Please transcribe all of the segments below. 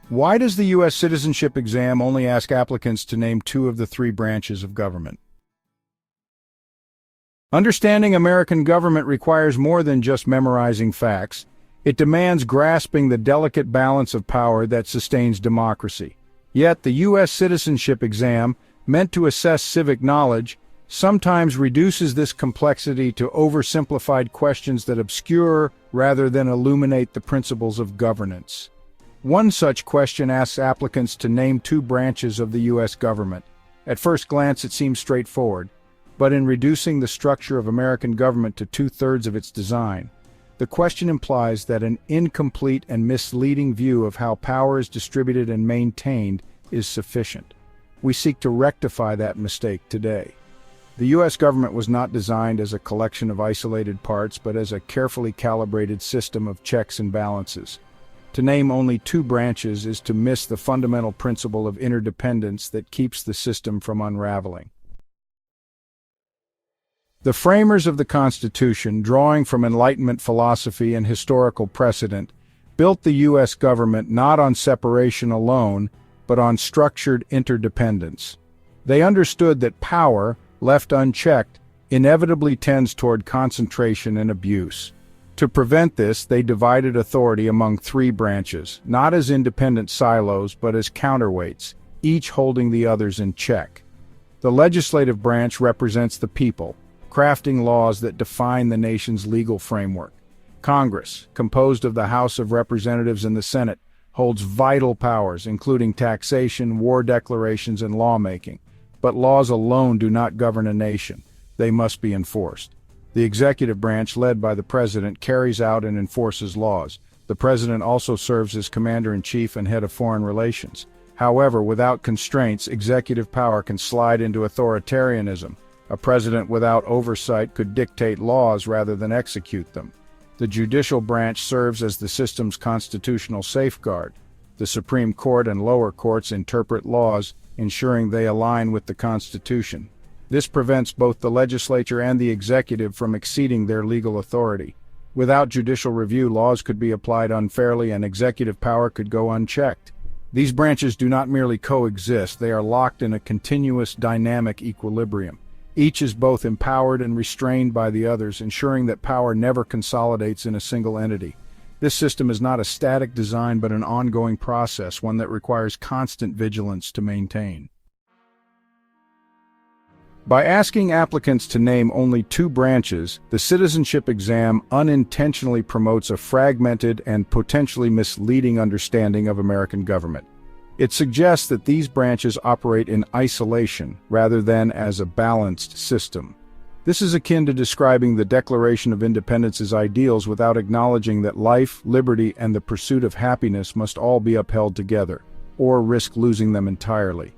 Why does the U.S. citizenship exam only ask applicants to name two of the three branches of government? Understanding American government requires more than just memorizing facts. It demands grasping the delicate balance of power that sustains democracy. Yet, the U.S. citizenship exam, meant to assess civic knowledge, sometimes reduces this complexity to oversimplified questions that obscure rather than illuminate the principles of governance. One such question asks applicants to name two branches of the U.S. government. At first glance, it seems straightforward, but in reducing the structure of American government to two-thirds of its design, the question implies that an incomplete and misleading view of how power is distributed and maintained is sufficient. We seek to rectify that mistake today. The U.S. government was not designed as a collection of isolated parts, but as a carefully calibrated system of checks and balances. To name only two branches is to miss the fundamental principle of interdependence that keeps the system from unraveling. The framers of the Constitution, drawing from Enlightenment philosophy and historical precedent, built the U.S. government not on separation alone, but on structured interdependence. They understood that power, left unchecked, inevitably tends toward concentration and abuse. To prevent this, they divided authority among three branches, not as independent silos but as counterweights, each holding the others in check. The legislative branch represents the people, crafting laws that define the nation's legal framework. Congress, composed of the House of Representatives and the Senate, holds vital powers, including taxation, war declarations, and lawmaking. But laws alone do not govern a nation. They must be enforced. The executive branch, led by the President, carries out and enforces laws. The President also serves as Commander-in-Chief and head of foreign relations. However, without constraints, executive power can slide into authoritarianism. A president without oversight could dictate laws rather than execute them. The judicial branch serves as the system's constitutional safeguard. The Supreme Court and lower courts interpret laws, ensuring they align with the Constitution. This prevents both the legislature and the executive from exceeding their legal authority. Without judicial review, laws could be applied unfairly and executive power could go unchecked. These branches do not merely coexist, they are locked in a continuous dynamic equilibrium. Each is both empowered and restrained by the others, ensuring that power never consolidates in a single entity. This system is not a static design but an ongoing process, one that requires constant vigilance to maintain. By asking applicants to name only two branches, the citizenship exam unintentionally promotes a fragmented and potentially misleading understanding of American government. It suggests that these branches operate in isolation rather than as a balanced system. This is akin to describing the Declaration of Independence's ideals without acknowledging that life, liberty, and the pursuit of happiness must all be upheld together, or risk losing them entirely.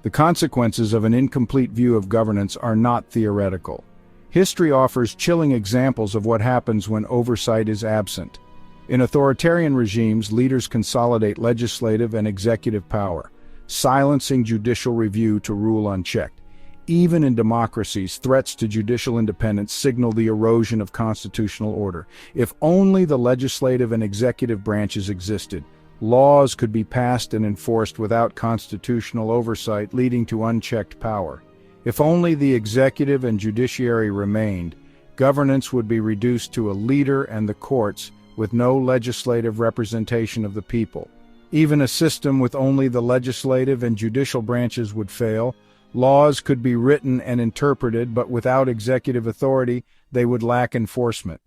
The consequences of an incomplete view of governance are not theoretical. History offers chilling examples of what happens when oversight is absent. In authoritarian regimes, leaders consolidate legislative and executive power, silencing judicial review to rule unchecked. Even in democracies, threats to judicial independence signal the erosion of constitutional order. If only the legislative and executive branches existed, laws could be passed and enforced without constitutional oversight, leading to unchecked power. If only the executive and judiciary remained, governance would be reduced to a leader and the courts, with no legislative representation of the people. Even a system with only the legislative and judicial branches would fail. Laws could be written and interpreted, but without executive authority, they would lack enforcement.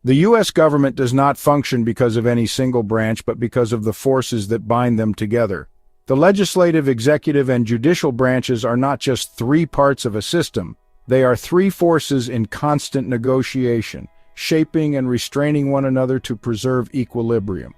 The U.S. government does not function because of any single branch, but because of the forces that bind them together. The legislative, executive, and judicial branches are not just three parts of a system. They are three forces in constant negotiation, shaping and restraining one another to preserve equilibrium.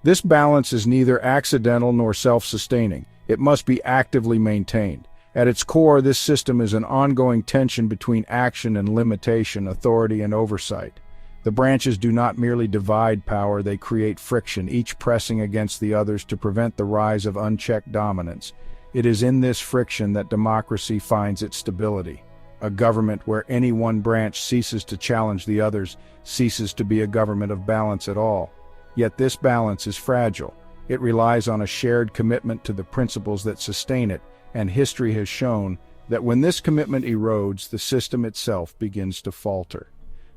This balance is neither accidental nor self-sustaining. It must be actively maintained. At its core, this system is an ongoing tension between action and limitation, authority and oversight. The branches do not merely divide power, they create friction, each pressing against the others to prevent the rise of unchecked dominance. It is in this friction that democracy finds its stability. A government where any one branch ceases to challenge the others ceases to be a government of balance at all. Yet this balance is fragile. It relies on a shared commitment to the principles that sustain it, and history has shown that when this commitment erodes, the system itself begins to falter.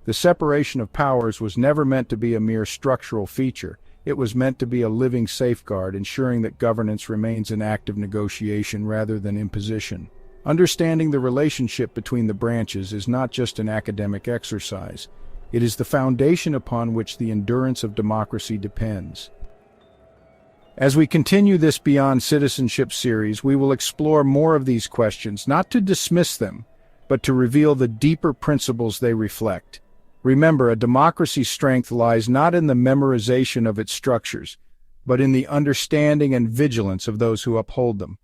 The separation of powers was never meant to be a mere structural feature. It was meant to be a living safeguard, ensuring that governance remains an act of negotiation rather than imposition. Understanding the relationship between the branches is not just an academic exercise. It is the foundation upon which the endurance of democracy depends. As we continue this Beyond Citizenship series, we will explore more of these questions, not to dismiss them, but to reveal the deeper principles they reflect. Remember, a democracy's strength lies not in the memorization of its structures, but in the understanding and vigilance of those who uphold them.